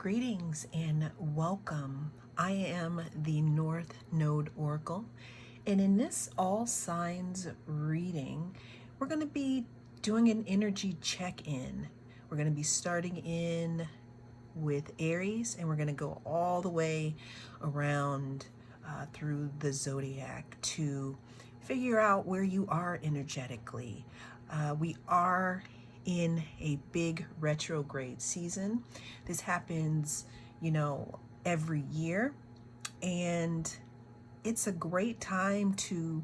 Greetings and welcome. I am the North Node Oracle, and in this all signs reading, we're going to be doing an energy check-in. We're going to be starting in with Aries, and we're going to go all the way around through the zodiac to figure out where you are energetically. We are in a big retrograde season. This happens, every year, and it's a great time to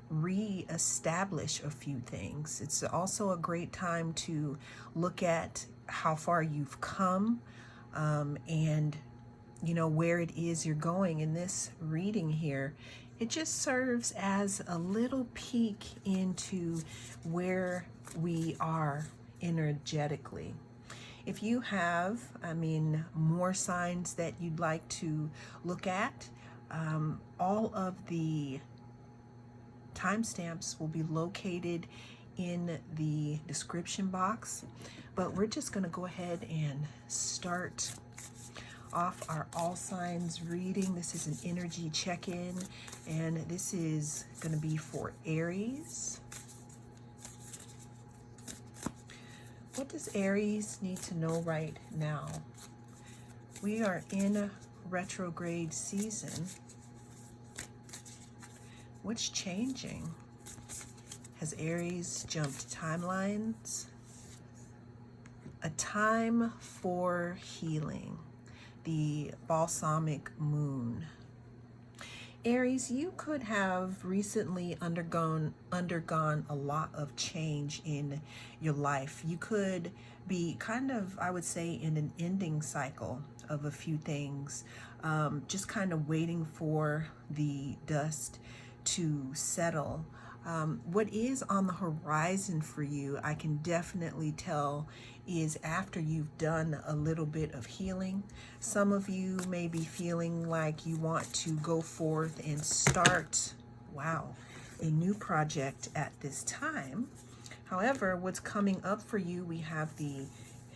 re-establish a few things. It's also a great time to look at how far you've come, and where it is you're going. In this reading here, it just serves as a little peek into where we are energetically. If you have, more signs that you'd like to look at, all of the timestamps will be located in the description box. But we're just going to go ahead and start off our all signs reading. This is an energy check-in, and this is going to be for Aries. What does Aries need to know right now? We are in a retrograde season. What's changing? Has Aries jumped timelines? A time for healing. The balsamic moon. Aries, you could have recently undergone a lot of change in your life. You could be kind of, I would say, in an ending cycle of a few things, just kind of waiting for the dust to settle. What is on the horizon for you, I can definitely tell, is after you've done a little bit of healing. Some of you may be feeling like you want to go forth and start, a new project at this time. However, what's coming up for you, we have the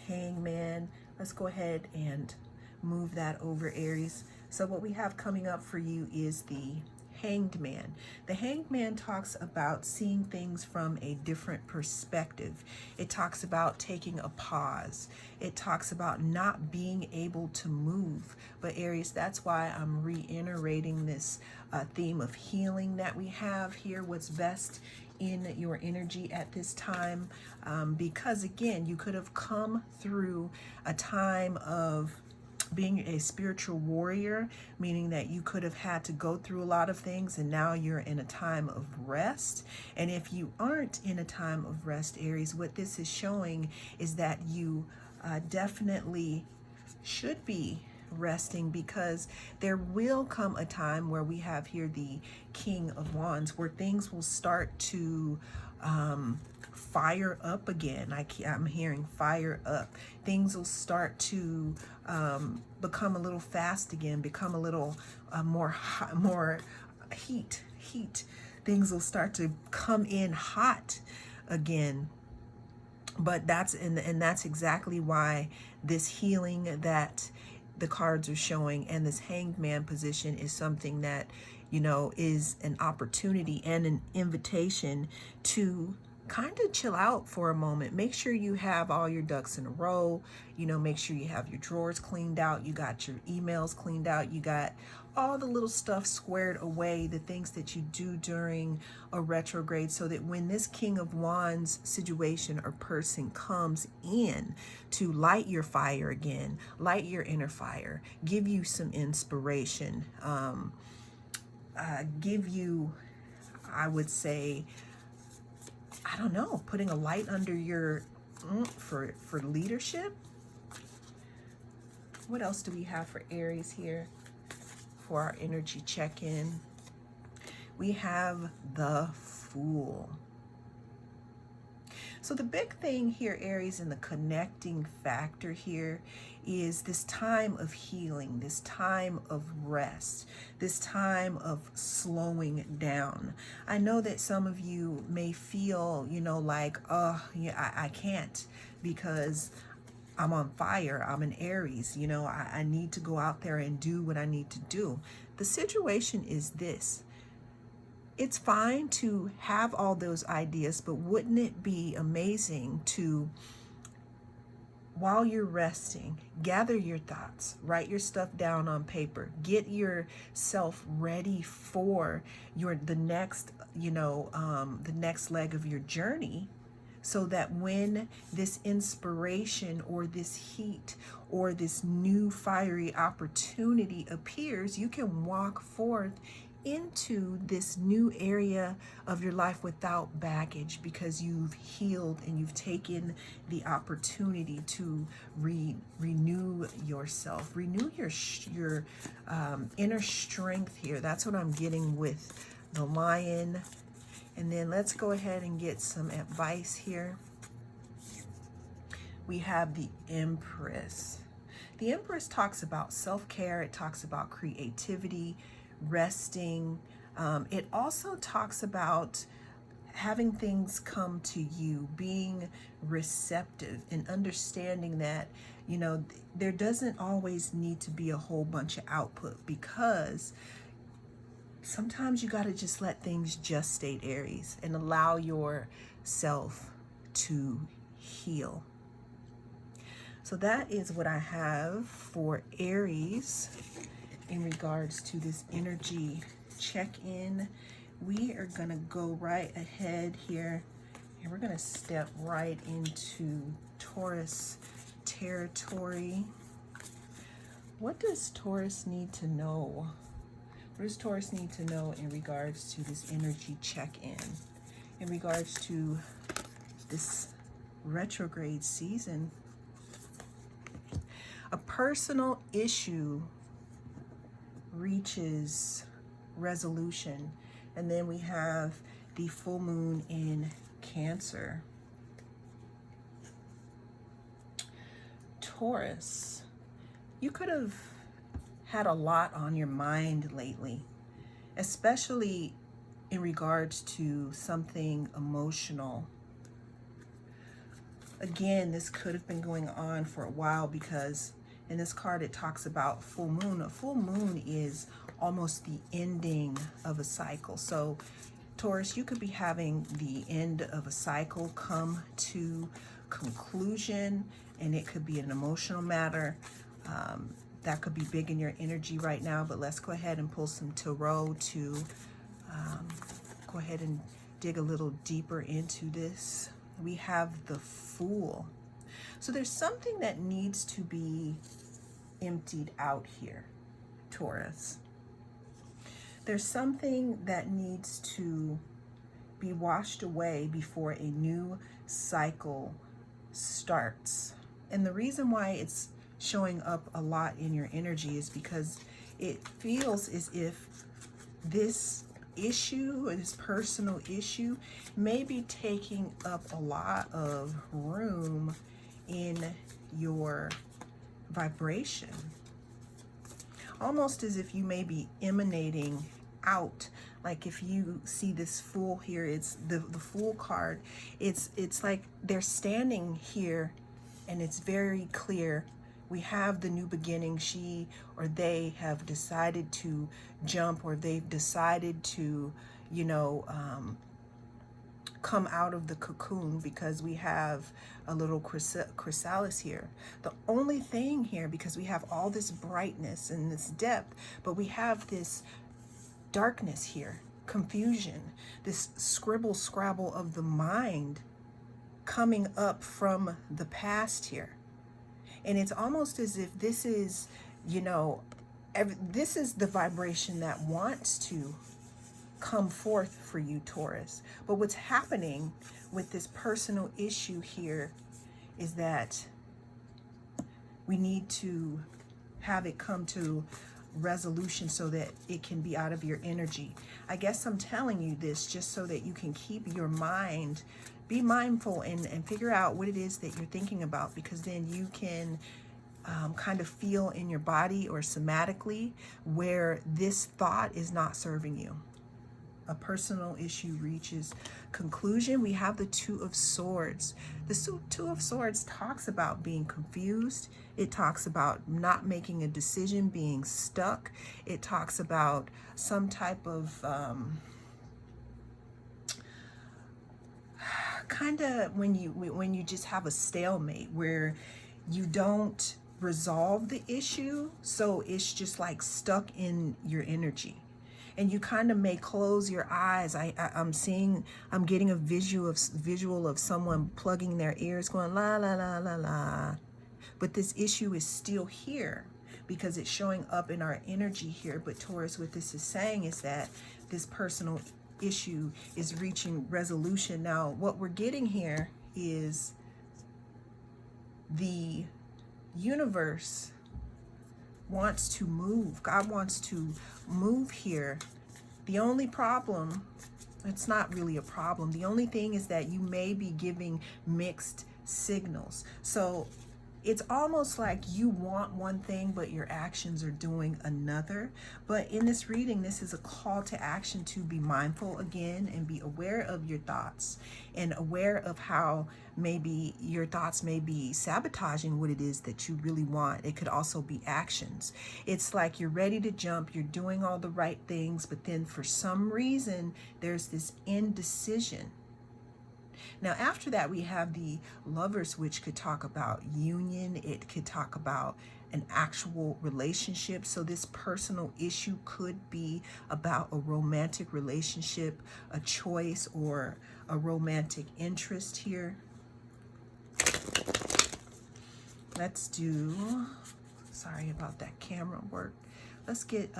Hangman. Let's go ahead and move that over, Aries. So what we have coming up for you is the Hanged Man. The Hanged Man talks about seeing things from a different perspective. It talks about taking a pause. It talks about not being able to move. But Aries, that's why I'm reiterating this theme of healing that we have here. What's best in your energy at this time, because again, you could have come through a time of being a spiritual warrior, meaning that you could have had to go through a lot of things, and now you're in a time of rest. And if you aren't in a time of rest, Aries, what this is showing is that you definitely should be resting, because there will come a time where we have here the King of Wands, where things will start to fire up again. I'm hearing fire up. Things will start to become a little fast again, become a little more heat. Things will start to come in hot again. But that's exactly why this healing that the cards are showing and this Hanged Man position is something that is an opportunity and an invitation to kind of chill out for a moment. Make sure you have all your ducks in a row. Make sure you have your drawers cleaned out. You got your emails cleaned out. You got all the little stuff squared away, the things that you do during a retrograde, so that when this King of Wands situation or person comes in to light your fire again, light your inner fire, give you some inspiration, give you, I would say, I don't know, putting a light under your for leadership. What else do we have for Aries here for our energy check-in? We have the Fool. So the big thing here, Aries, and the connecting factor here is this time of healing, this time of rest, this time of slowing down. I know that some of you may feel, like, oh, yeah, I can't, because I'm on fire. I'm an Aries. You know, I need to go out there and do what I need to do. The situation is this. It's fine to have all those ideas, but wouldn't it be amazing to, while you're resting, gather your thoughts, write your stuff down on paper, get yourself ready for the next, the next leg of your journey, so that when this inspiration or this heat or this new fiery opportunity appears, you can walk forth into this new area of your life without baggage, because you've healed and you've taken the opportunity to renew yourself, renew your inner strength here. That's what I'm getting with the Lion. And then let's go ahead and get some advice here. We have the Empress. The Empress talks about self-care. It talks about creativity, resting. It also talks about having things come to you, being receptive, and understanding that, there doesn't always need to be a whole bunch of output, because sometimes you got to just let things gestate, Aries, and allow yourself to heal. So that is what I have for Aries in regards to this energy check-in. We are going to go right ahead here, and we're going to step right into Taurus territory. What does Taurus need to know? What does Taurus need to know in regards to this energy check-in, in regards to this retrograde season? A personal issue reaches resolution, and then we have the full moon in Cancer. Taurus, you could have had a lot on your mind lately, especially in regards to something emotional. Again, this could have been going on for a while, because in this card it talks about full moon. A full moon is almost the ending of a cycle. So Taurus, you could be having the end of a cycle come to conclusion, and it could be an emotional matter. That could be big in your energy right now, but let's go ahead and pull some tarot to go ahead and dig a little deeper into this. We have the Fool. So there's something that needs to be emptied out here, Taurus. There's something that needs to be washed away before a new cycle starts. And the reason why it's showing up a lot in your energy is because it feels as if this issue, or this personal issue, may be taking up a lot of room in your vibration. Almost as if you may be emanating out. Like if you see this Fool here, it's the Fool card. It's like they're standing here, and it's very clear. We have the new beginning. She or they have decided to jump, or they've decided to, come out of the cocoon, because we have a little chrysalis here. The only thing here, because we have all this brightness and this depth, but we have this darkness here, confusion, this scribble scrabble of the mind coming up from the past here. And it's almost as if this is, this is the vibration that wants to come forth for you, Taurus. But what's happening with this personal issue here is that we need to have it come to resolution so that it can be out of your energy. I guess I'm telling you this just so that you can keep your mind, be mindful and figure out what it is that you're thinking about, because then you can kind of feel in your body or somatically where this thought is not serving you. a personal issue reaches conclusion. We have the Two of Swords. The Two of Swords talks about being confused. It talks about not making a decision, being stuck. It talks about some type of kind of when you just have a stalemate where you don't resolve the issue, so it's just like stuck in your energy, and you kind of may close your eyes. I'm getting a visual of someone plugging their ears going la la la la la, but this issue is still here because it's showing up in our energy here. But Taurus, what this is saying is that this personal issue is reaching resolution. Now what we're getting here is the universe wants to move. God wants to move here. The only problem, it's not really a problem. The only thing is that you may be giving mixed signals. So it's almost like you want one thing, but your actions are doing another. But in this reading, this is a call to action to be mindful again and be aware of your thoughts and aware of how maybe your thoughts may be sabotaging what it is that you really want. It could also be actions. It's like you're ready to jump, you're doing all the right things, but then for some reason, there's this indecision. Now, after that, we have the Lovers, which could talk about union. It could talk about an actual relationship. So this personal issue could be about a romantic relationship, a choice, or a romantic interest here. Let's do, sorry about that camera work. Let's get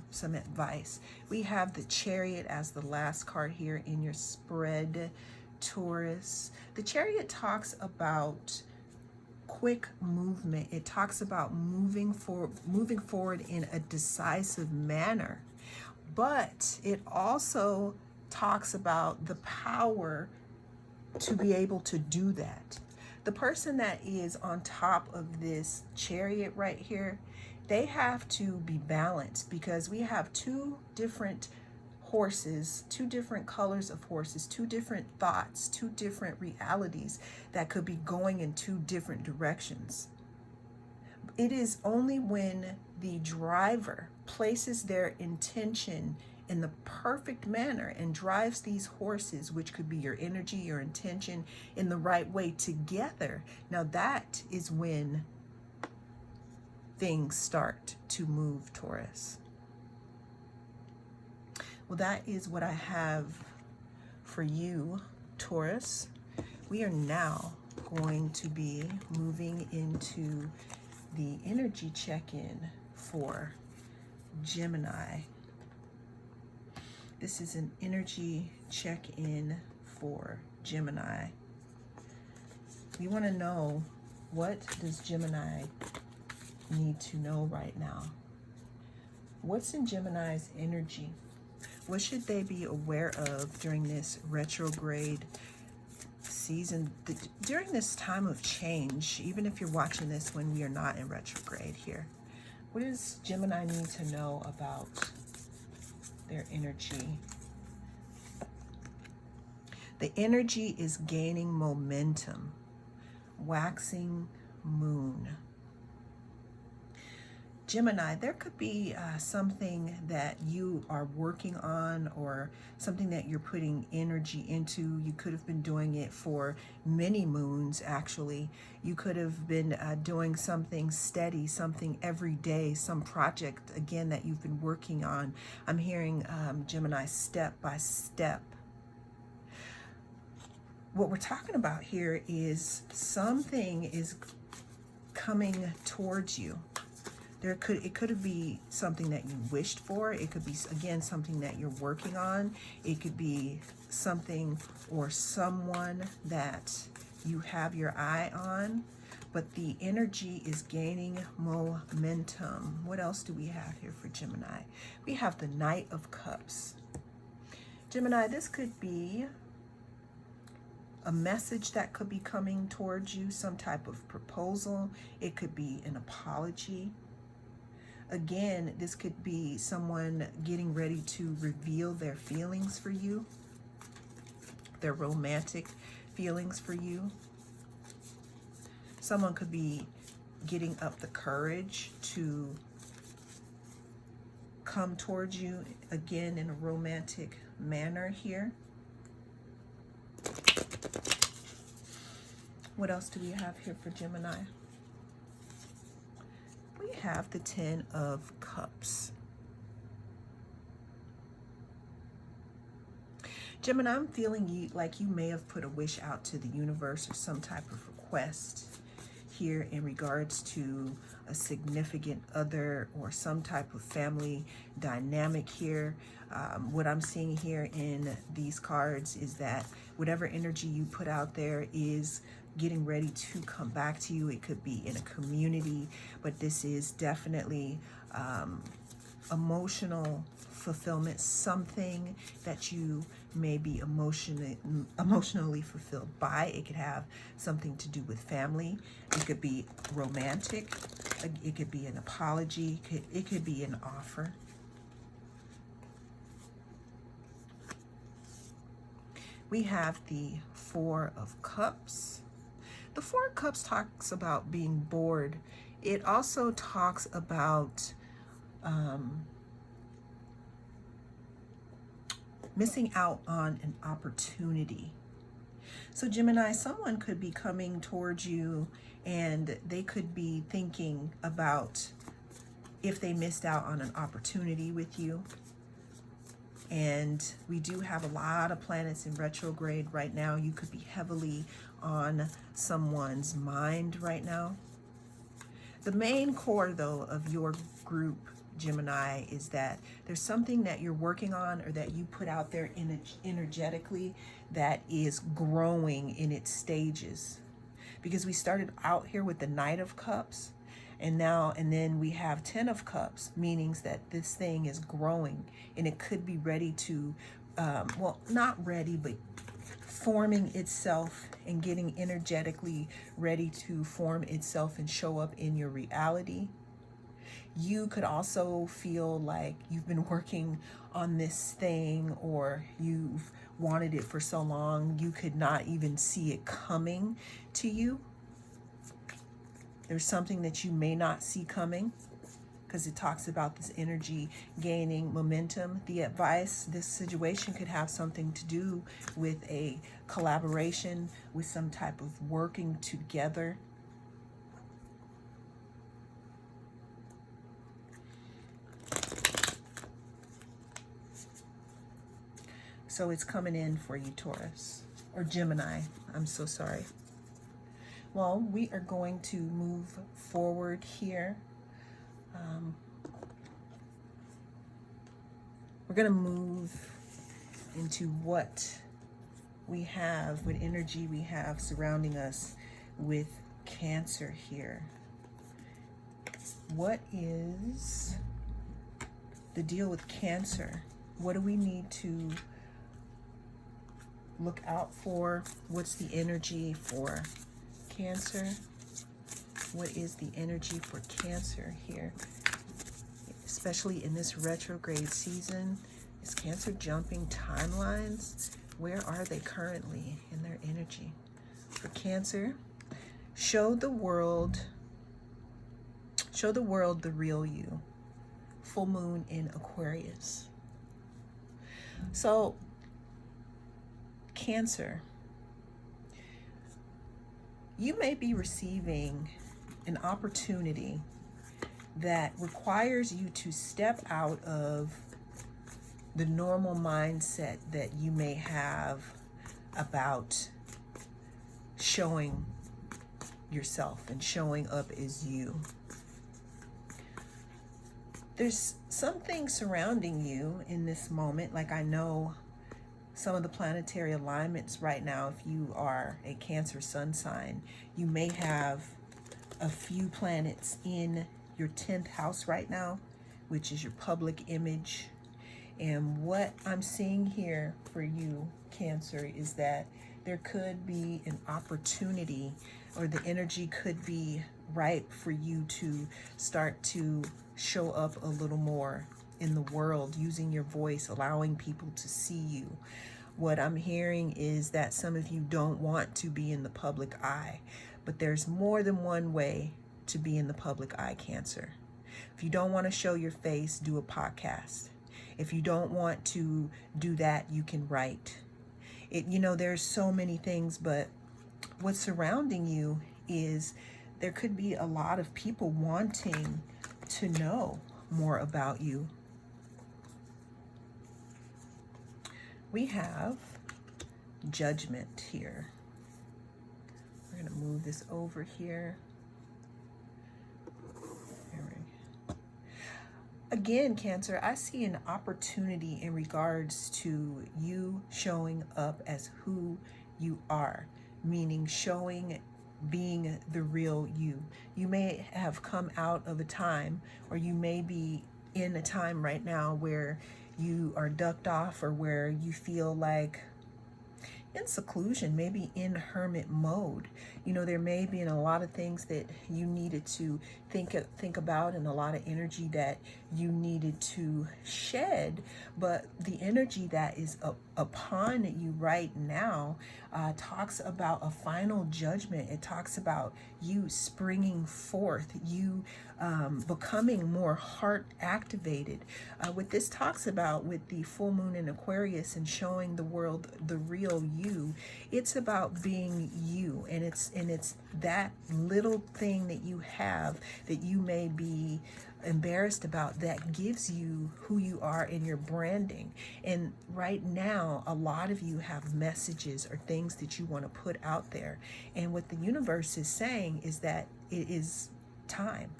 some advice. We have the Chariot as the last card here in your spread, Taurus. The Chariot talks about quick movement. It talks about moving forward in a decisive manner. But it also talks about the power to be able to do that. The person that is on top of this Chariot right here, they have to be balanced because we have two different horses, two different colors of horses, two different thoughts, two different realities that could be going in two different directions. It is only when the driver places their intention in the perfect manner and drives these horses, which could be your energy, your intention, in the right way together. Now that is when things start to move, Taurus. Well, that is what I have for you, Taurus. We are now going to be moving into the energy check-in for Gemini. This is an energy check-in for Gemini. We want to know, what does Gemini need to know right now? What's in Gemini's energy? What should they be aware of during this retrograde season, during this time of change, even if you're watching this when we are not in retrograde here? What does Gemini need to know about their energy? The energy is gaining momentum. Waxing moon. Gemini, there could be something that you are working on or something that you're putting energy into. You could have been doing it for many moons, actually. You could have been doing something steady, something every day, some project, again, that you've been working on. I'm hearing Gemini step by step. What we're talking about here is something is coming towards you. It could be something that you wished for. It could be, again, something that you're working on. It could be something or someone that you have your eye on, but the energy is gaining momentum. What else do we have here for Gemini? We have the Knight of Cups. Gemini, this could be a message that could be coming towards you, some type of proposal. It could be an apology. Again, this could be someone getting ready to reveal their feelings for you, their romantic feelings for you. Someone could be getting up the courage to come towards you, again, in a romantic manner here. What else do we have here for Gemini? We have the Ten of Cups. Gemini, I'm feeling like you may have put a wish out to the universe or some type of request here in regards to a significant other or some type of family dynamic here. What I'm seeing here in these cards is that whatever energy you put out there is getting ready to come back to you. It could be in a community, but this is definitely emotional fulfillment, something that you may be emotionally fulfilled by. It could have something to do with family. It could be romantic. It could be an apology. It could be an offer. We have the Four of Cups. The Four of Cups talks about being bored. It also talks about missing out on an opportunity. So Gemini, someone could be coming towards you and they could be thinking about if they missed out on an opportunity with you. And we do have a lot of planets in retrograde right now. You could be heavily on someone's mind right now. The main core, though, of your group, Gemini, is that there's something that you're working on or that you put out there energetically that is growing in its stages. Because we started out here with the Knight of Cups, and then we have Ten of Cups, meaning that this thing is growing and it could be ready to, well, not ready, but forming itself and getting energetically ready to form itself and show up in your reality. You could also feel like you've been working on this thing or you've wanted it for so long, you could not even see it coming to you. There's something that you may not see coming because it talks about this energy gaining momentum. The advice, this situation could have something to do with a collaboration, with some type of working together. So it's coming in for you, Taurus, or Gemini. I'm so sorry. Well, we are going to move forward here. We're going to move into what we have, what energy we have surrounding us with Cancer here. What is the deal with Cancer? What do we need to look out for? What's the energy for Cancer? What is the energy for Cancer here? Especially in this retrograde season, is Cancer jumping timelines? Where are they currently in their energy? For Cancer, show the world the real you. Full moon in Aquarius. So, Cancer, you may be receiving an opportunity that requires you to step out of the normal mindset that you may have about showing yourself and showing up as you. There's something surrounding you in this moment. Like, I know some of the planetary alignments right now, if you are a Cancer sun sign, you may have a few planets in your 10th house right now, which is your public image. And what I'm seeing here for you, Cancer, is that there could be an opportunity, or the energy could be ripe for you to start to show up a little more in the world, using your voice, allowing people to see you. What I'm hearing is that some of you don't want to be in the public eye, but there's more than one way to be in the public eye, Cancer. If you don't want to show your face, do a podcast. If you don't want to do that, you can write. There's so many things, but what's surrounding you is there could be a lot of people wanting to know more about you. We have Judgment here. We're going to move this over here. Again, Cancer, I see an opportunity in regards to you showing up as who you are, meaning being the real you. You may have come out of a time, or you may be in a time right now where you are ducked off, or where you feel like in seclusion, maybe in hermit mode. There may be a lot of things that you needed to think about, and a lot of energy that you needed to shed. But the energy that is upon you right now talks about a final judgment. It talks about you springing forth, you becoming more heart activated. What this talks about with the full moon in Aquarius and showing the world the real you, it's about being you, and it's that little thing that you have that you may be embarrassed about that gives you who you are in your branding. And right now, a lot of you have messages or things that you want to put out there. And what the universe is saying is that it is time.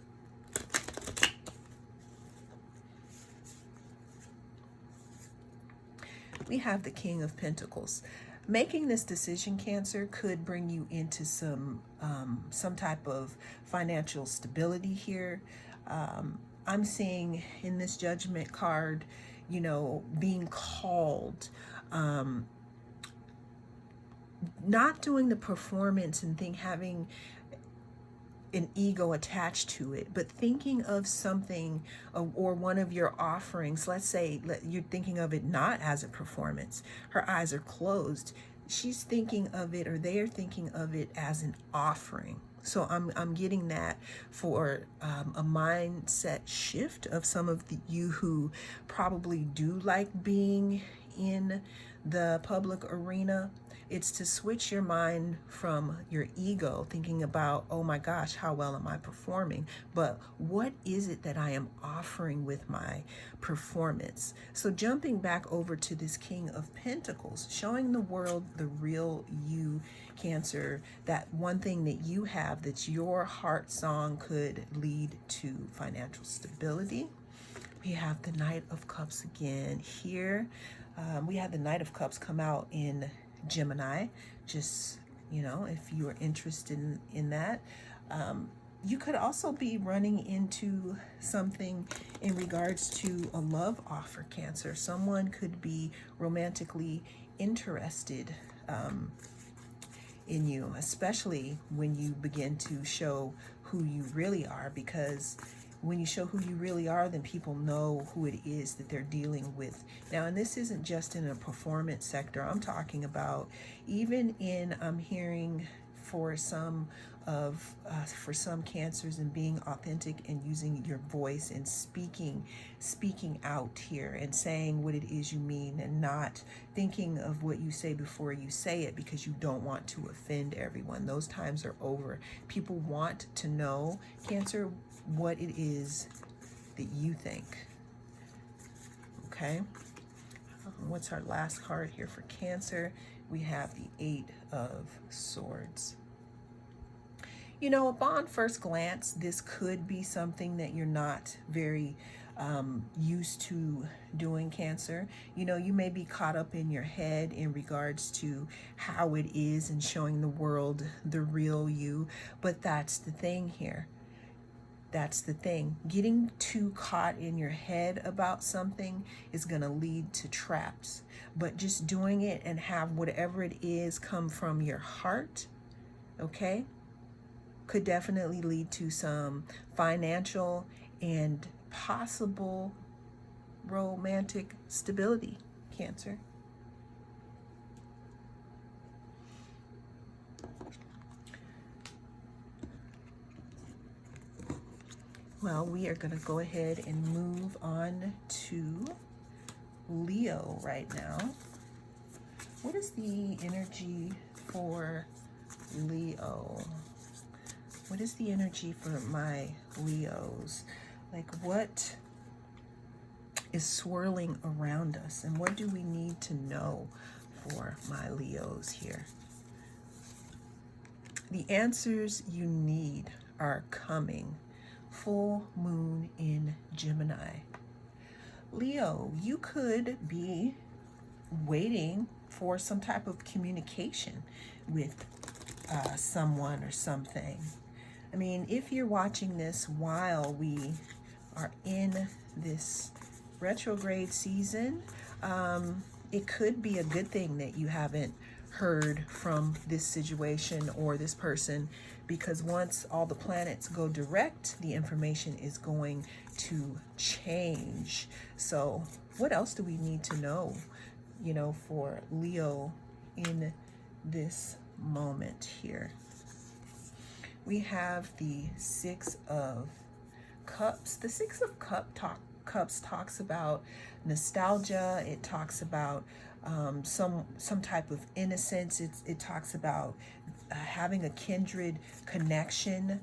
We have the King of Pentacles. Making this decision, Cancer, could bring you into some type of financial stability here. I'm seeing in this Judgment card, being called, not doing the performance and having an ego attached to it, but thinking of something or one of your offerings. Let's say you're thinking of it not as a performance. Her eyes are closed. She's thinking of it, or they are thinking of it as an offering. So I'm getting that for a mindset shift of some of you who probably do like being in the public arena. It's to switch your mind from your ego, thinking about, oh my gosh, how well am I performing? But what is it that I am offering with my performance? So jumping back over to this King of Pentacles, showing the world the real you, Cancer, that one thing that you have, that's your heart song, could lead to financial stability. We have the Knight of Cups again here. We had the Knight of Cups come out in Gemini, just, if you are interested in that. You could also be running into something in regards to a love offer, Cancer. Someone could be romantically interested in you, especially when you begin to show who you really are, because when you show who you really are, then people know who it is that they're dealing with. Now, and this isn't just in a performance sector. I'm talking about even I'm hearing for some Cancers, and being authentic and using your voice and speaking out here and saying what it is you mean, and not thinking of what you say before you say it, because you don't want to offend everyone. Those times are over. People want to know, Cancer, what it is that you think. Okay? What's our last card here for Cancer? We have the Eight of Swords. Upon first glance, this could be something that you're not very used to doing, Cancer. You may be caught up in your head in regards to how it is and showing the world the real you. But that's the thing here. That's the thing. Getting too caught in your head about something is going to lead to traps. But just doing it and have whatever it is come from your heart, okay? could definitely lead to some financial and possible romantic stability, Cancer. Well, we are going to go ahead and move on to Leo right now. What is the energy for Leo? What is the energy for my Leos? Like, what is swirling around us, and what do we need to know for my Leos here? The answers you need are coming. Full moon in Gemini. Leo, you could be waiting for some type of communication with someone or something. I mean, if you're watching this while we are in this retrograde season, it could be a good thing that you haven't heard from this situation or this person, because once all the planets go direct, the information is going to change. So what else do we need to know, you know, for Leo in this moment here? We have the Six of Cups. The Six of Cups talks about nostalgia. It talks about some type of innocence. It talks about having a kindred connection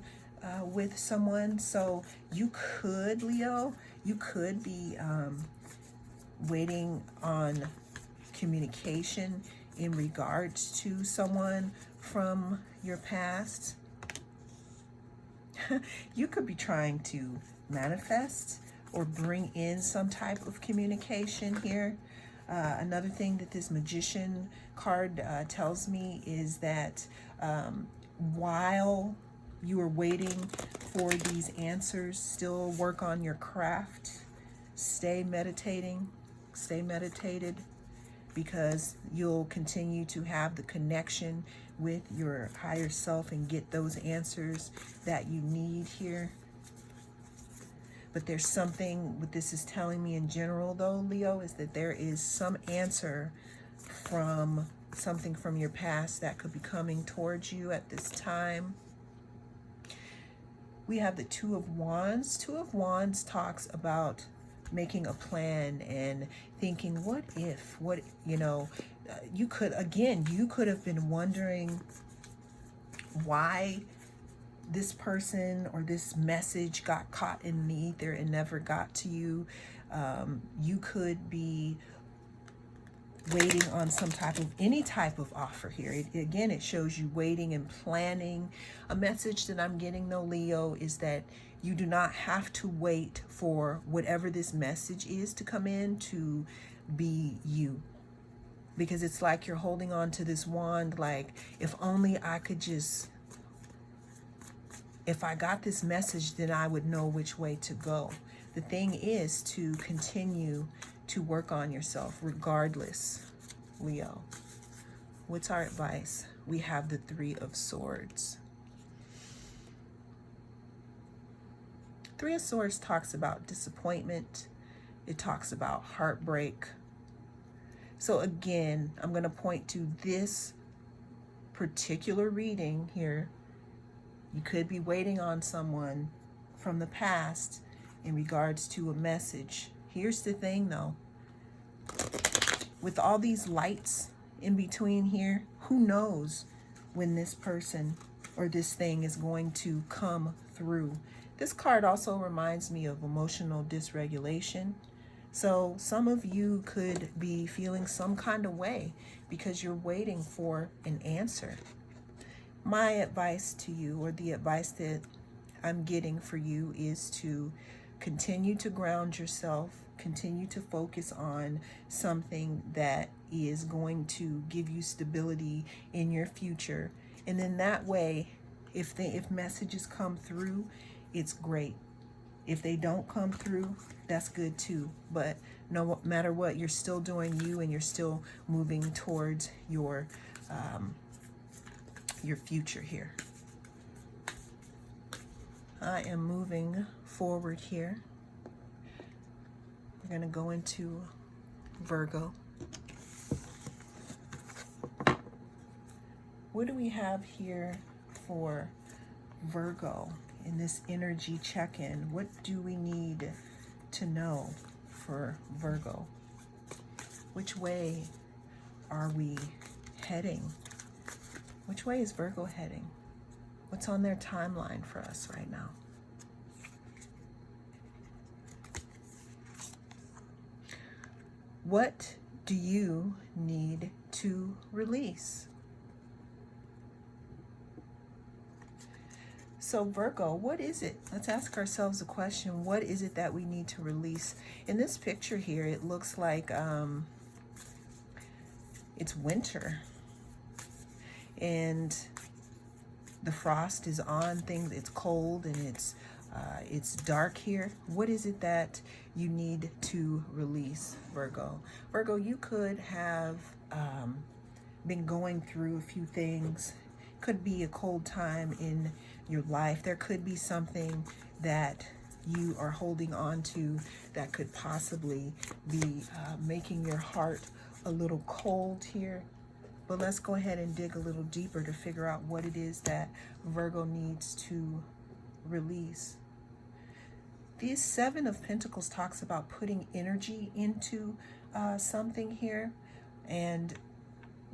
with someone. So you could, Leo, you could be waiting on communication in regards to someone from your past. You could be trying to manifest or bring in some type of communication here. Another thing that this Magician card tells me is that while you are waiting for these answers, still work on your craft. Stay meditated, because you'll continue to have the connection with your higher self and get those answers that you need here. But there's something, what this is telling me in general though, Leo, is that there is some answer from something from your past that could be coming towards you at this time. We have the Two of Wands. Two of Wands talks about making a plan and thinking, what if, you know, you could have been wondering why this person or this message got caught in the ether and never got to you. You could be waiting on any type of offer here. It shows you waiting and planning. A message that I'm getting though, Leo, is that you do not have to wait for whatever this message is to come in to be you. Because it's like you're holding on to this wand, like, if only I could just, if I got this message, then I would know which way to go. The thing is to continue to work on yourself regardless, Leo. What's our advice? We have the Three of Swords. Three of Swords talks about disappointment. It talks about heartbreak. So again, I'm going to point to this particular reading here. You could be waiting on someone from the past in regards to a message. Here's the thing though. With all these lights in between here, who knows when this person or this thing is going to come through. This card also reminds me of emotional dysregulation. So some of you could be feeling some kind of way because you're waiting for an answer. My advice to you, or the advice that I'm getting for you, is to continue to ground yourself, continue to focus on something that is going to give you stability in your future. And then that way, if messages come through, it's great. If they don't come through, that's good too. But no matter what, you're still doing you, and you're still moving towards your future here. I am moving forward here. We're going to go into Virgo. What do we have here for Virgo in this energy check-in? What do we need to know for Virgo? Which way are we heading? Which way is Virgo heading? What's on their timeline for us right now? What do you need to release? So Virgo, what is it? Let's ask ourselves a question. What is it that we need to release? In this picture here, it looks like it's winter. And the frost is on things. It's cold and it's dark here. What is it that you need to release, Virgo? Virgo, you could have been going through a few things. Could be a cold time in your life. There could be something that you are holding on to that could possibly be making your heart a little cold here. But let's go ahead and dig a little deeper to figure out what it is that Virgo needs to release. This Seven of Pentacles talks about putting energy into something here, and,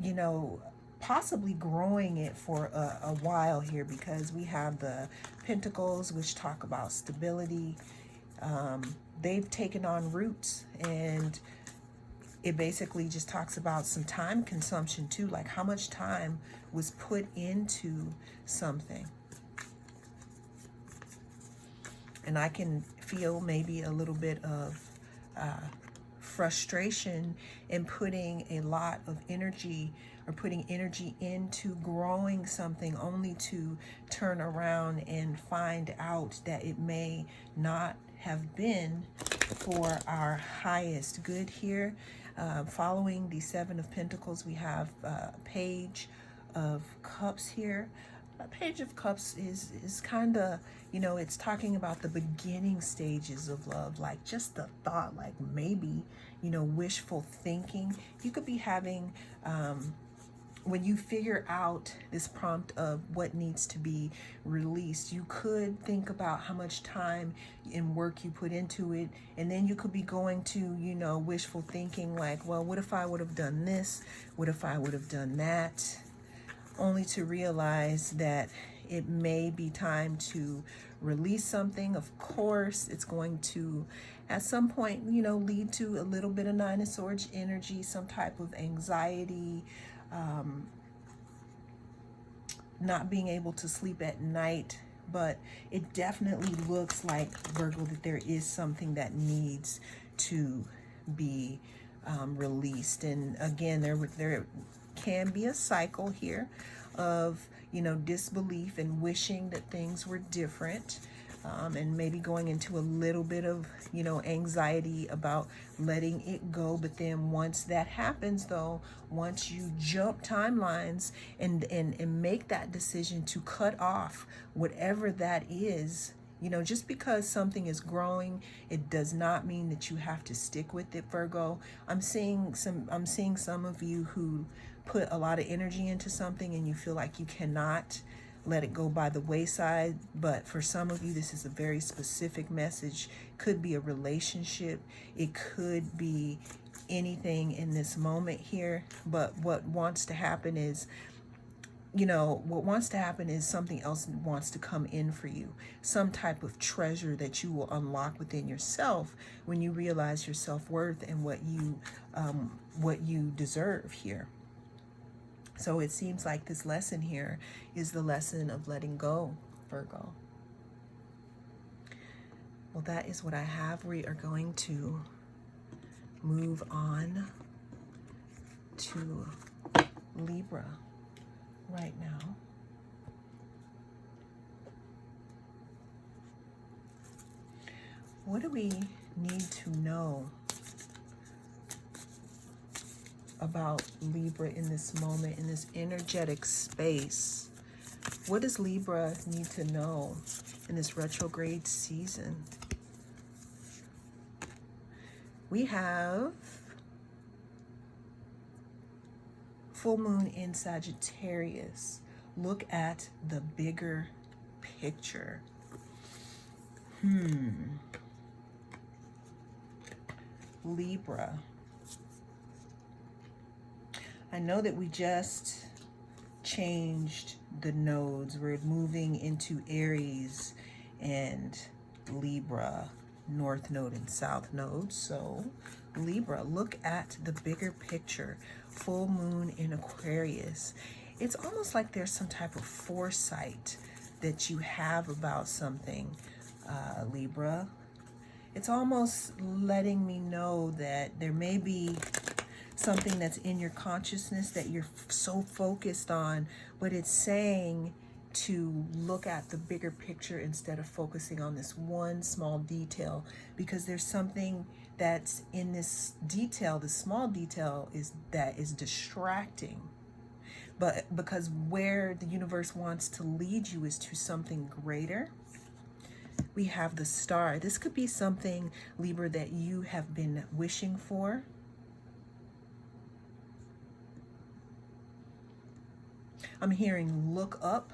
you know, possibly growing it for a while here, because we have the Pentacles, which talk about stability. They've taken on roots, and it basically just talks about some time consumption too, like how much time was put into something. And I can feel maybe a little bit of frustration in putting a lot of energy or putting energy into growing something only to turn around and find out that it may not have been for our highest good here. Following the Seven of Pentacles, we have Page of Cups here. Page of Cups is kind of, you know, it's talking about the beginning stages of love, like just the thought, like maybe, you know, wishful thinking. You could be having, when you figure out this prompt of what needs to be released, you could think about how much time and work you put into it. And then you could be going to, you know, wishful thinking, like, well, what if I would have done this? What if I would have done that? Only to realize that it may be time to release something. Of course, it's going to, at some point, you know, lead to a little bit of Nine of Swords energy, some type of anxiety, not being able to sleep at night. But it definitely looks like, Virgo, that there is something that needs to be released. And again, there can be a cycle here of, you know, disbelief and wishing that things were different, and maybe going into a little bit of, you know, anxiety about letting it go. But then once that happens, though, once you jump timelines and make that decision to cut off whatever that is, you know, just because something is growing, it does not mean that you have to stick with it, Virgo. I'm seeing some of you who put a lot of energy into something and you feel like you cannot let it go by the wayside. But for some of you, this is a very specific message. Could be a relationship. It could be anything in this moment here. But what wants to happen is, you know, what wants to happen is something else wants to come in for you. Some type of treasure that you will unlock within yourself when you realize your self-worth and what you deserve here. So it seems like this lesson here is the lesson of letting go, Virgo. Well, that is what I have. We are going to move on to Libra right now. What do we need to know about Libra in this moment, in this energetic space? What does Libra need to know in this retrograde season. We have full moon in Sagittarius. Look at the bigger picture. Libra. I know that we just changed the nodes. We're moving into Aries and Libra, North Node and South Node. So Libra, look at the bigger picture. Full moon in Aquarius. It's almost like there's some type of foresight that you have about something, Libra. It's almost letting me know that there may be something that's in your consciousness that you're so focused on, but it's saying to look at the bigger picture instead of focusing on this one small detail, because there's something that's in this detail, the small detail is distracting. But because where the universe wants to lead you is to something greater. We have the Star. This could be something, Libra, that you have been wishing for. I'm hearing look up,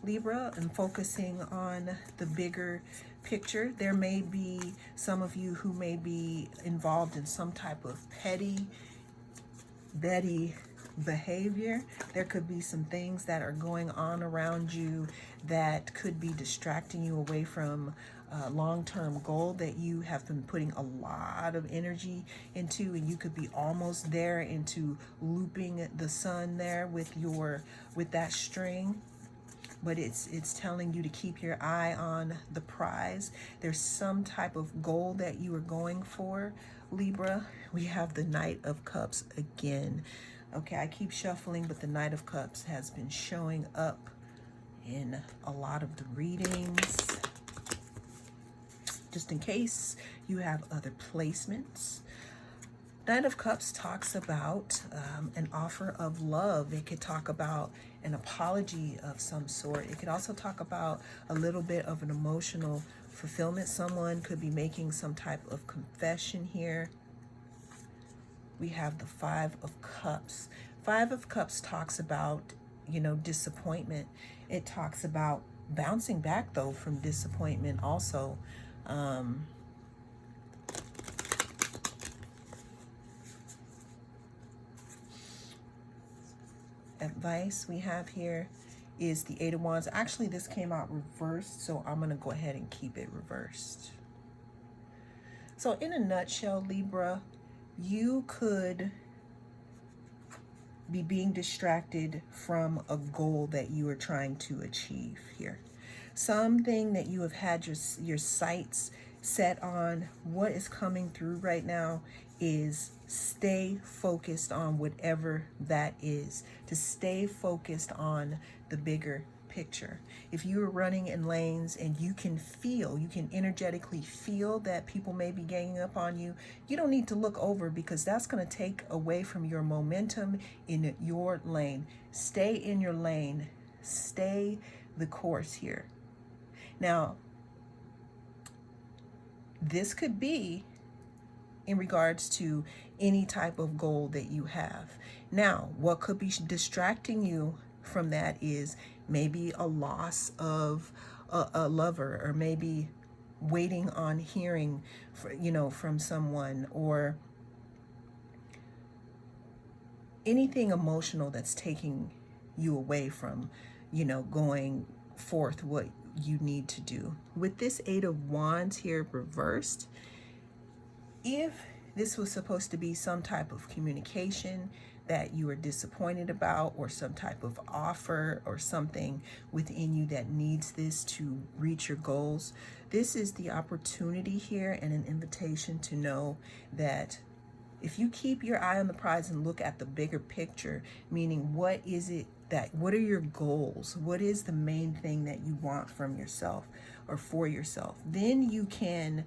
Libra, and focusing on the bigger picture. There may be some of you who may be involved in some type of petty behavior. There could be some things that are going on around you that could be distracting you away from a long-term goal that you have been putting a lot of energy into, and you could be almost there into looping the sun there with that string. But it's telling you to keep your eye on the prize. There's some type of goal that you are going for, Libra. We have the Knight of Cups again. Okay, I keep shuffling, but the Knight of Cups has been showing up in a lot of the readings. Just in case you have other placements. Knight of Cups talks about an offer of love. It could talk about an apology of some sort. It could also talk about a little bit of an emotional fulfillment. Someone could be making some type of confession here. We have the Five of Cups. Five of Cups talks about, disappointment. It talks about bouncing back, though, from disappointment also. Advice we have here is the Eight of Wands. Actually, this came out reversed, so I'm going to go ahead and keep it reversed. So in a nutshell, Libra, you could be being distracted from a goal that you are trying to achieve here. Something that you have had your sights set on. What is coming through right now is stay focused on whatever that is. To stay focused on the bigger picture. If you are running in lanes and you can energetically feel that people may be ganging up on you, you don't need to look over, because that's going to take away from your momentum in your lane. Stay in your lane. Stay the course here. Now, this could be in regards to any type of goal that you have. Now, what could be distracting you from that is maybe a loss of a lover, or maybe waiting on hearing from someone, or anything emotional that's taking you away from going forth what you need to do. With this Eight of Wands here reversed, if this was supposed to be some type of communication that you are disappointed about, or some type of offer or something within you that needs this to reach your goals, this is the opportunity here and an invitation to know that if you keep your eye on the prize and look at the bigger picture, meaning what are your goals? What is the main thing that you want from yourself or for yourself? Then you can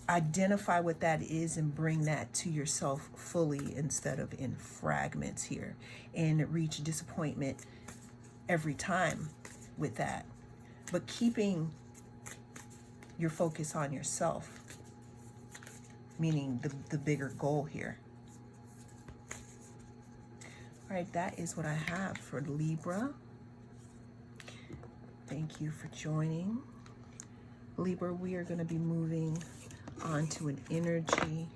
identify what that is and bring that to yourself fully instead of in fragments here, and reach disappointment every time with that. but keeping your focus on yourself, meaning the bigger goal here. All right, that is what I have for Libra. Thank you for joining. Libra, we are going to be moving on to an energy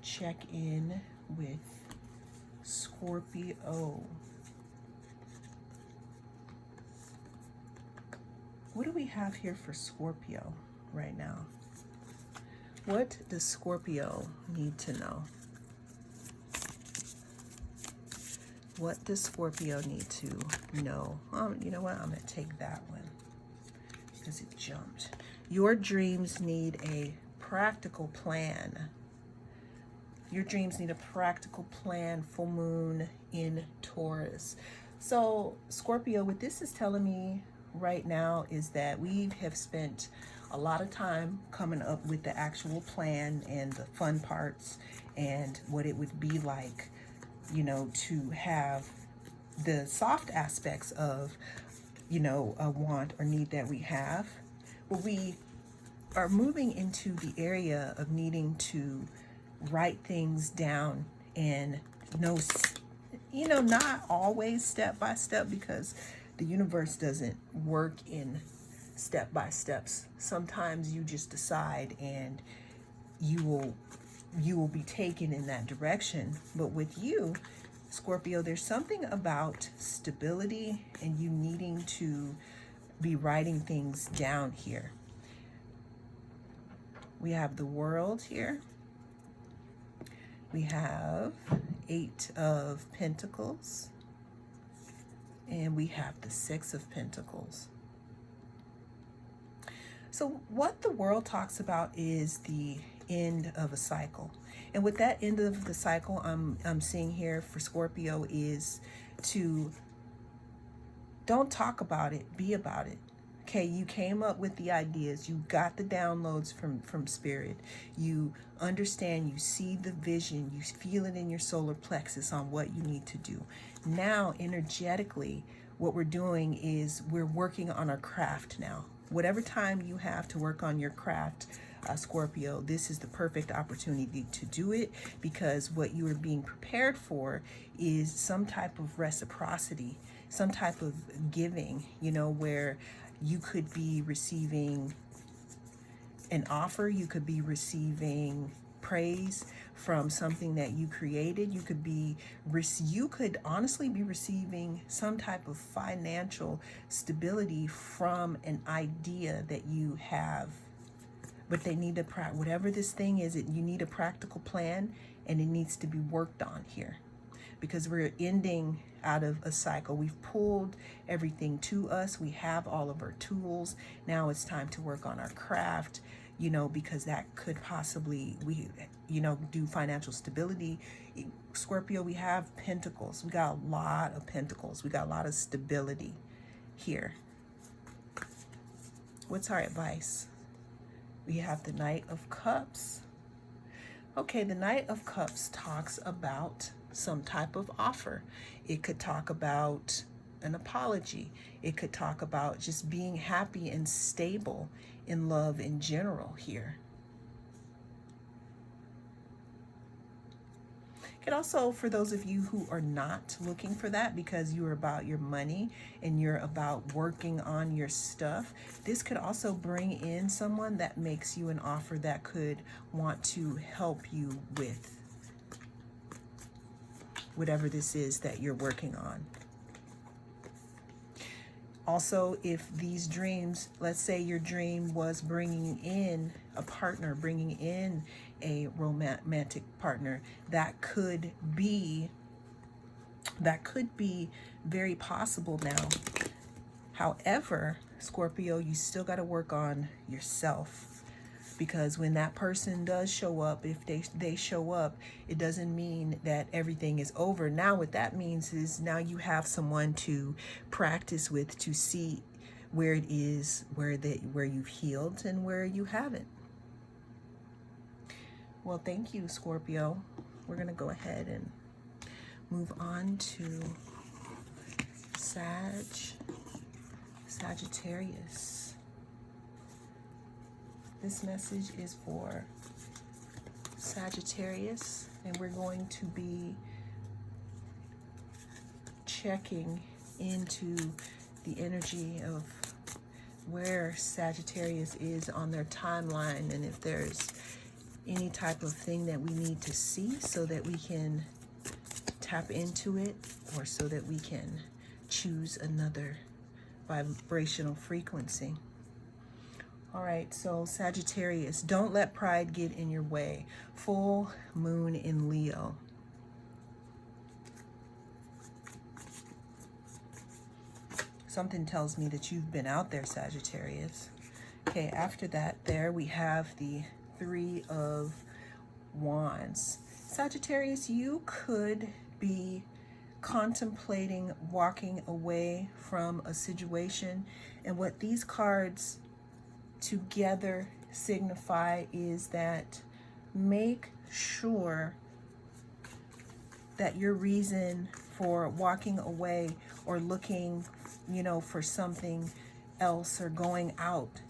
check-in with Scorpio. What do we have here for Scorpio right now? What does Scorpio need to know? What does Scorpio need to know? You know what? I'm going to take that one because it jumped. Your dreams need a practical plan. Your dreams need a practical plan. Full moon in Taurus. So Scorpio, what this is telling me right now is that we have spent a lot of time coming up with the actual plan and the fun parts and what it would be like, you know, to have the soft aspects of, you know, a want or need that we have. But we are moving into the area of needing to write things down and know, you know, not always step by step, because the universe doesn't work in step by steps. Sometimes you just decide and you will be taken in that direction. But with you, Scorpio, there's something about stability and you needing to be writing things down here. We have the World here. We have 8 of Pentacles. And we have the 6 of Pentacles. So what the World talks about is the end of a cycle. And with that end of the cycle, I'm seeing here for Scorpio is to don't talk about it, be about it. Okay, you came up with the ideas, you got the downloads from Spirit, you understand, you see the vision, you feel it in your solar plexus on what you need to do. Now, energetically, what we're doing is we're working on our craft now. Whatever time you have to work on your craft, Scorpio, this is the perfect opportunity to do it, because what you are being prepared for is some type of reciprocity, some type of giving, you know, where you could be receiving an offer, you could be receiving praise from something that you created. You could honestly be receiving some type of financial stability from an idea that you have. But they need to, whatever this thing is, you need a practical plan, and it needs to be worked on here, because we're ending out of a cycle. We've pulled everything to us. We have all of our tools. Now it's time to work on our craft, you know, because that could possibly, do financial stability. Scorpio, we have Pentacles. We got a lot of Pentacles. We got a lot of stability here. What's our advice? We have the Knight of Cups. Okay, the Knight of Cups talks about some type of offer. It could talk about an apology. It could talk about just being happy and stable in love in general here. And also, for those of you who are not looking for that because you're about your money and you're about working on your stuff, this could also bring in someone that makes you an offer that could want to help you with whatever this is that you're working on. Also, if these dreams, let's say your dream was bringing in a partner, bringing in a romantic partner, that could be very possible now. However, Scorpio, you still got to work on yourself, because when that person does show up, if they show up, it doesn't mean that everything is over. Now what that means is now you have someone to practice with, to see where it is, where you've healed and where you haven't. Well, thank you, Scorpio. We're going to go ahead and move on to Sagittarius. This message is for Sagittarius, and we're going to be checking into the energy of where Sagittarius is on their timeline, and if there's any type of thing that we need to see so that we can tap into it, or so that we can choose another vibrational frequency. All right, so Sagittarius, don't let pride get in your way. Full moon in Leo. Something tells me that you've been out there, Sagittarius. Okay, after that, there we have the Three of Wands. Sagittarius, you could be contemplating walking away from a situation, and what these cards together signify is that make sure that your reason for walking away or looking, for something else, or going out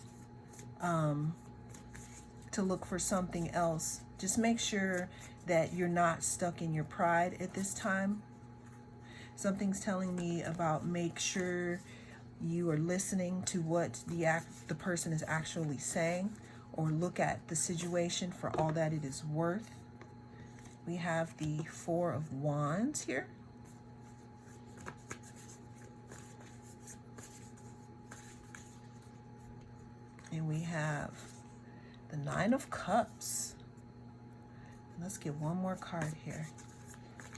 to look for something else, just make sure that you're not stuck in your pride at this time. Something's telling me about make sure you are listening to what the person is actually saying, or look at the situation for all that it is worth. We have the Four of Wands here. And we have the Nine of Cups. Let's get one more card here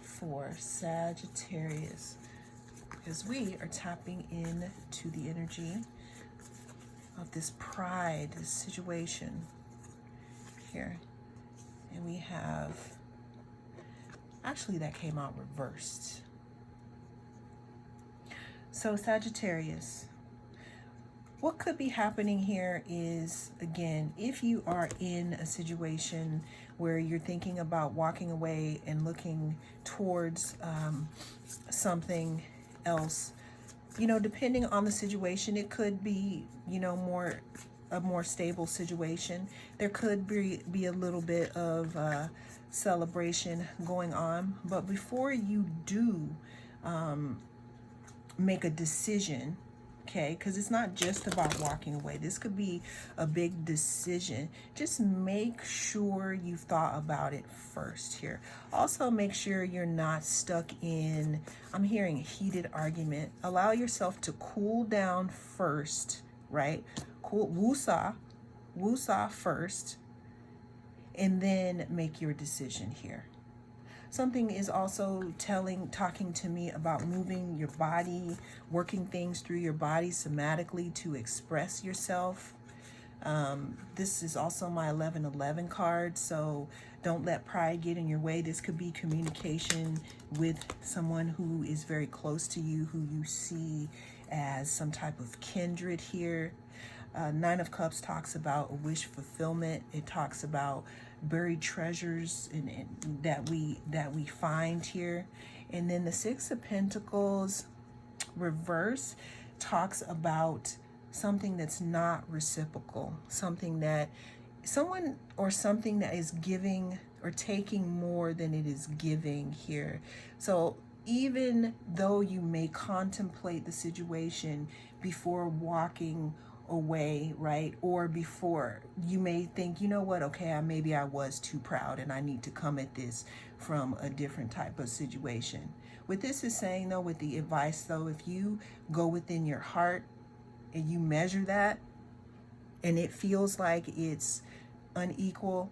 for Sagittarius, because we are tapping into the energy of this pride, this situation here. And we have, actually that came out reversed. So Sagittarius, what could be happening here is, again, if you are in a situation where you're thinking about walking away and looking towards something else, depending on the situation, it could be, a more stable situation. There could be a little bit of celebration going on. But before you do make a decision, okay, because it's not just about walking away. This could be a big decision. Just make sure you've thought about it first here. Also, make sure you're not stuck in, I'm hearing, a heated argument. Allow yourself to cool down first, right? Cool, woosah first, and then make your decision here. Something is also talking to me about moving your body, working things through your body somatically to express yourself. This is also my 1111 card, so don't let pride get in your way. This could be communication with someone who is very close to you, who you see as some type of kindred here. Nine of Cups talks about a wish fulfillment. It talks about buried treasures that we find here. And then the Six of Pentacles reverse talks about something that's not reciprocal, something that someone or something that is giving or taking more than it is giving here. So even though you may contemplate the situation before walking away, right? Or before you may think, you know what, okay, maybe I was too proud and I need to come at this from a different type of situation. What this is saying though, with the advice though, if you go within your heart and you measure that and it feels like it's unequal,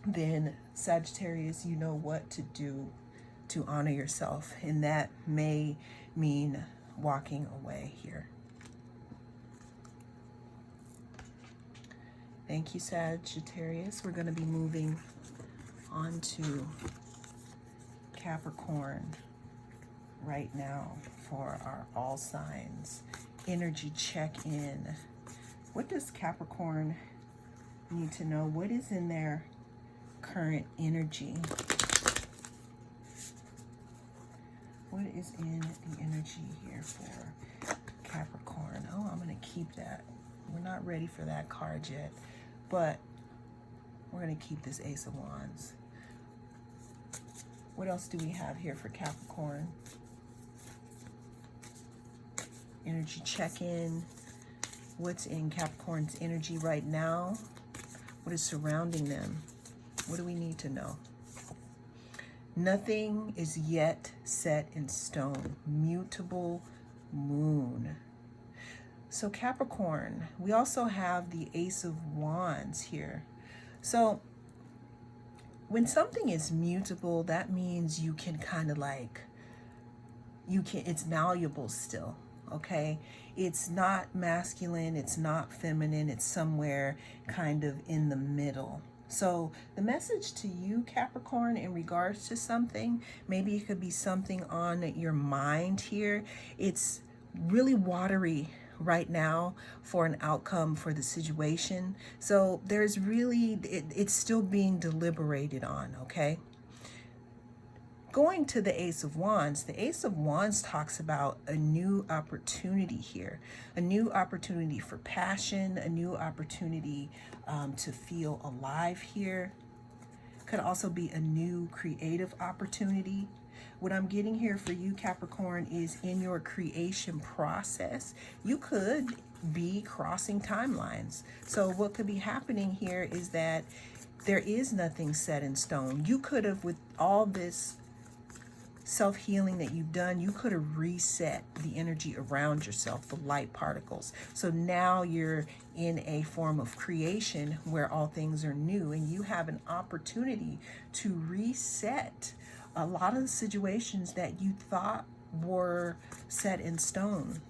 then Sagittarius, you know what to do to honor yourself, and that may mean walking away here. Thank you, Sagittarius. We're going to be moving on to Capricorn right now for our all signs energy check-in. What does Capricorn need to know? What is in their current energy? What is in the energy here for Capricorn. Oh, I'm going to keep that. We're not ready for that card yet, but we're going to keep this Ace of Wands. What else do we have here for Capricorn? Energy check-in. What's in Capricorn's energy right now? What is surrounding them? What do we need to know? Nothing is yet set in stone. Mutable moon. So Capricorn, we also have the Ace of Wands here. So when something is mutable, that means you can kind of like, it's malleable still, okay? It's not masculine, it's not feminine, it's somewhere kind of in the middle. So the message to you, Capricorn, in regards to something, maybe it could be something on your mind here. It's really watery right now for an outcome for the situation. So there's really, it's still being deliberated on, okay? Going to the Ace of Wands, the Ace of Wands talks about a new opportunity here, a new opportunity for passion, a new opportunity to feel alive here. Could also be a new creative opportunity. What I'm getting here for you, Capricorn, is in your creation process, you could be crossing timelines. So what could be happening here is that there is nothing set in stone. You could have, with all this self-healing that you've done, you could have reset the energy around yourself, the light particles. So now you're in a form of creation where all things are new, and you have an opportunity to reset a lot of the situations that you thought were set in stone.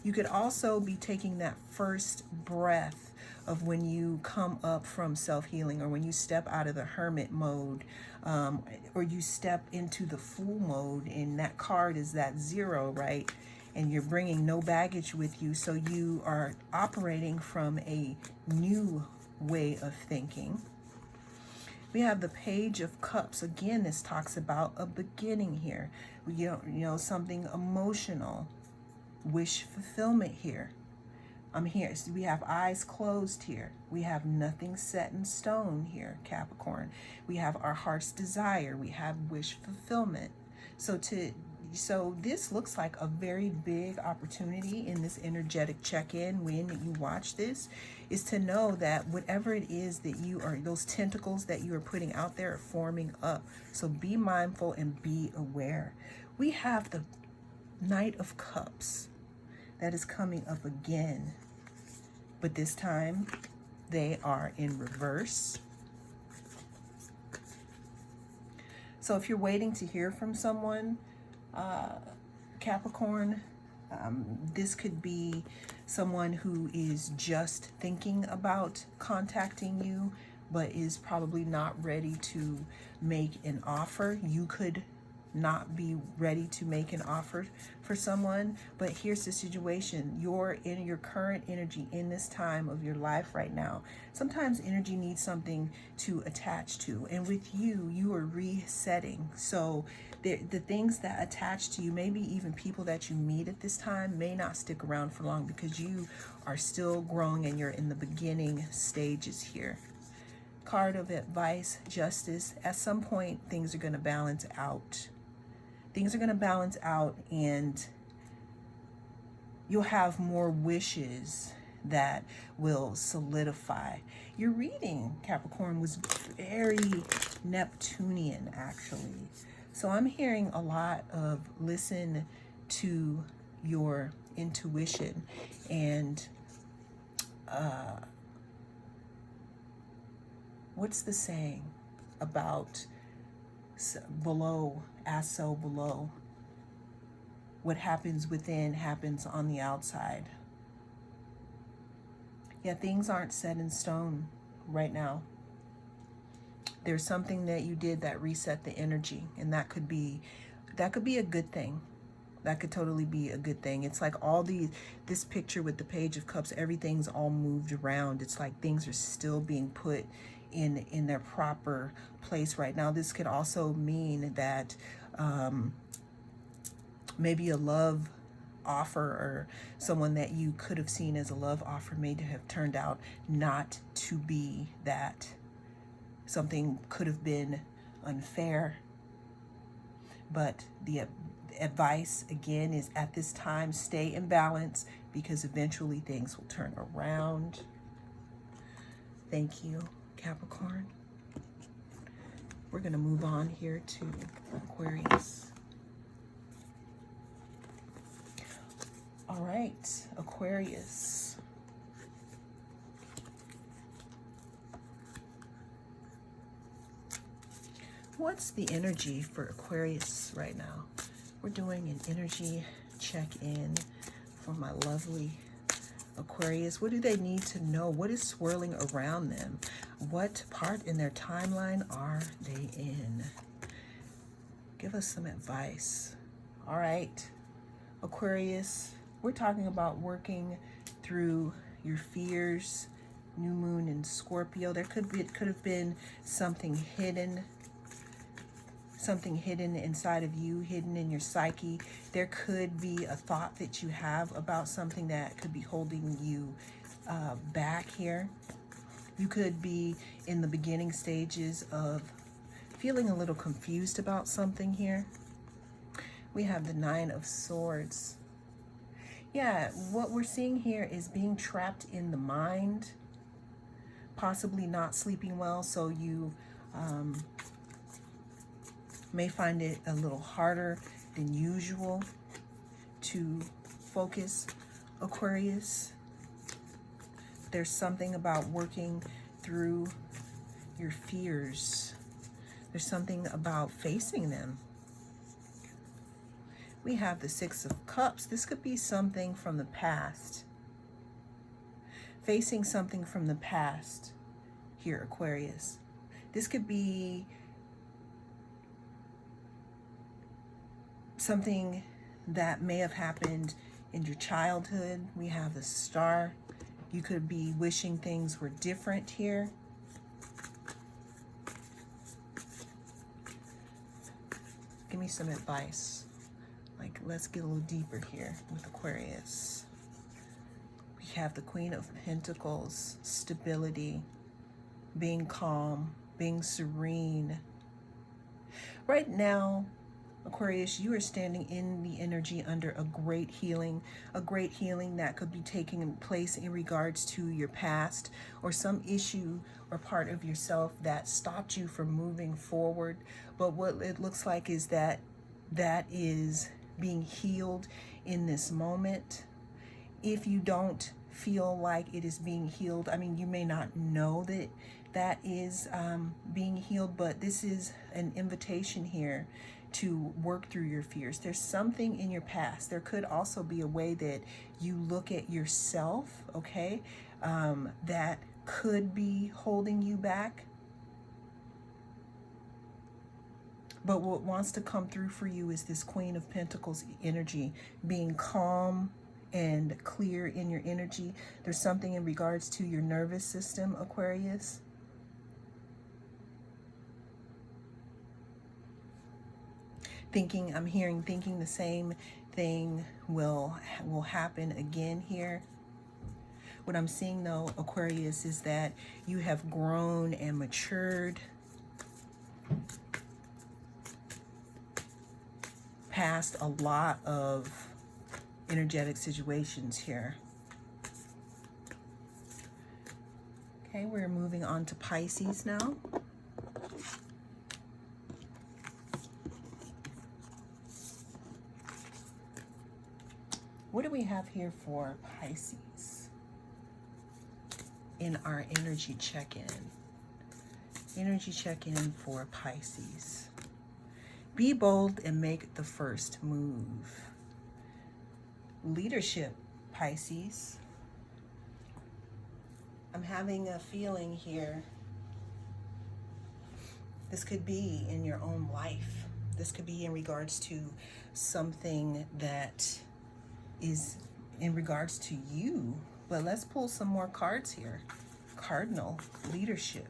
You could also be taking that first breath of when you come up from self-healing, or when you step out of the hermit mode, or you step into the Fool mode, and that card is that 0, right? And you're bringing no baggage with you, so you are operating from a new way of thinking. We have the Page of Cups. Again, this talks about a beginning here. You know, something emotional, wish fulfillment here. I'm here. So we have eyes closed here. We have nothing set in stone here, Capricorn. We have our heart's desire. We have wish fulfillment. So this looks like a very big opportunity in this energetic check-in when you watch this, is to know that whatever it is that you are, those tentacles that you are putting out there are forming up. So be mindful and be aware. We have the Knight of Cups that is coming up again, but this time they are in reverse. So if you're waiting to hear from someone, Capricorn, this could be someone who is just thinking about contacting you, but is probably not ready to make an offer. You could not be ready to make an offer for someone, but here's the situation. You're in your current energy in this time of your life right now. Sometimes energy needs something to attach to, and with you, you are resetting. So the things that attach to you, maybe even people that you meet at this time, may not stick around for long because you are still growing and you're in the beginning stages here. Card of advice, justice. At some point, things are going to balance out. Things are going to balance out, and you'll have more wishes that will solidify. Your reading, Capricorn, was very Neptunian, actually. So I'm hearing a lot of listen to your intuition, and what's the saying about below, as so below? What happens within happens on the outside. Yeah, things aren't set in stone right now. There's something that you did that reset the energy, and that could be a good thing. That could totally be a good thing. It's like this picture with the Page of Cups, everything's all moved around. It's like things are still being put in their proper place right now. This could also mean that maybe a love offer, or someone that you could have seen as a love offer may have turned out not to be that. Something could have been unfair. But the advice, again, is at this time, stay in balance, because eventually things will turn around. Thank you, Capricorn. We're going to move on here to Aquarius. All right, Aquarius. What's the energy for Aquarius right now? We're doing an energy check-in for my lovely Aquarius. What do they need to know? What is swirling around them? What part in their timeline are they in? Give us some advice. All right, Aquarius, we're talking about working through your fears. New moon in Scorpio. It could have been something hidden inside of you, hidden in your psyche. There could be a thought that you have about something that could be holding you back here. You could be in the beginning stages of feeling a little confused about something here. We have the Nine of Swords. Yeah, what we're seeing here is being trapped in the mind, possibly not sleeping well, so you may find it a little harder than usual to focus, Aquarius. There's something about working through your fears. There's something about facing them. We have the Six of Cups. This could be something from the past. Facing something from the past here, Aquarius. This could be something that may have happened in your childhood. We have the Star. You could be wishing things were different here. Give me some advice. Like, let's get a little deeper here with Aquarius. We have the Queen of Pentacles, stability, being calm, being serene. Right now, Aquarius, you are standing in the energy under a great healing that could be taking place in regards to your past, or some issue or part of yourself that stopped you from moving forward. But what it looks like is that is being healed in this moment. If you don't feel like it is being healed, I mean, you may not know that is being healed, but this is an invitation here to work through your fears. There's something in your past. There could also be a way that you look at yourself, okay, that could be holding you back. But what wants to come through for you is this Queen of Pentacles energy, being calm and clear in your energy. There's something in regards to your nervous system, Aquarius. I'm hearing thinking the same thing will happen again here. What I'm seeing though, Aquarius, is that you have grown and matured past a lot of energetic situations here. Okay, we're moving on to Pisces now. What do we have here for Pisces in our energy check-in? Energy check-in for Pisces. Be bold and make the first move. Leadership, Pisces. I'm having a feeling here. This could be in your own life. This could be in regards to something that is in regards to you. But let's pull some more cards here. Cardinal, leadership,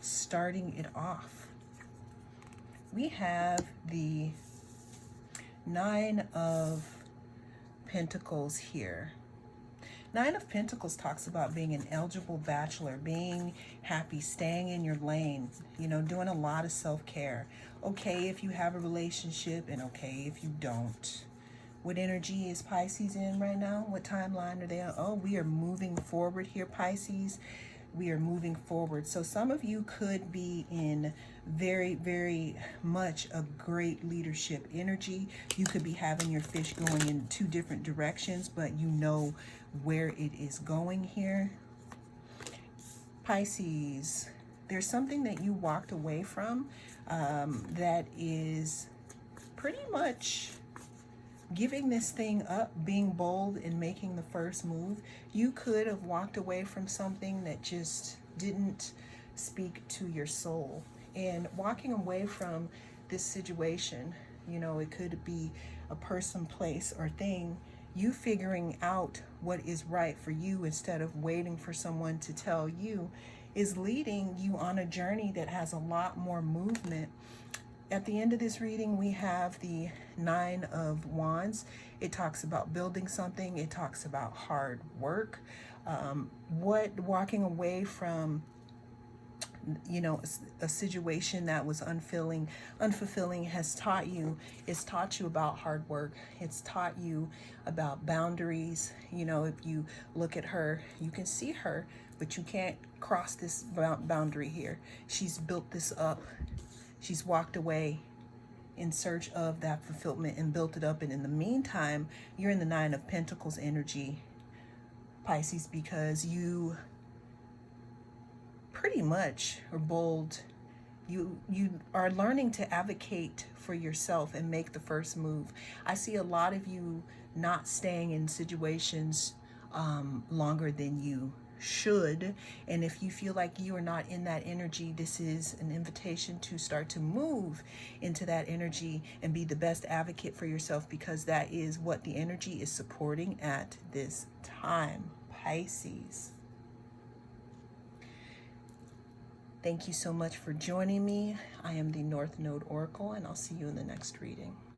starting it off. We have the Nine of Pentacles here. Nine of Pentacles talks about being an eligible bachelor, being happy, staying in your lane, you know, doing a lot of self-care. Okay if you have a relationship and okay if you don't. What energy is Pisces in right now? What timeline are they on? Oh, we are moving forward here, Pisces. We are moving forward. So some of you could be in very, very much a great leadership energy. You could be having your fish going in two different directions, but you know where it is going here. Pisces, there's something that you walked away from that is pretty much giving this thing up, being bold and making the first move. You could have walked away from something that just didn't speak to your soul. And walking away from this situation, you know, it could be a person, place, or thing. You figuring out what is right for you instead of waiting for someone to tell you is leading you on a journey that has a lot more movement. At the end of this reading, we have the Nine of Wands. It talks about building something. It talks about hard work. What walking away from, you know, a situation that was unfulfilling has taught you. It's taught you about hard work. It's taught you about boundaries. You know, if you look at her, you can see her, but you can't cross this boundary here. She's built this up. She's walked away in search of that fulfillment and built it up. And in the meantime, you're in the Nine of Pentacles energy, Pisces, because you pretty much are bold. You are learning to advocate for yourself and make the first move. I see a lot of you not staying in situations longer than you should. And if you feel like you are not in that energy, this is an invitation to start to move into that energy and be the best advocate for yourself, because that is what the energy is supporting at this time, Pisces. Thank you so much for joining me. I am the North Node Oracle, and I'll see you in the next reading.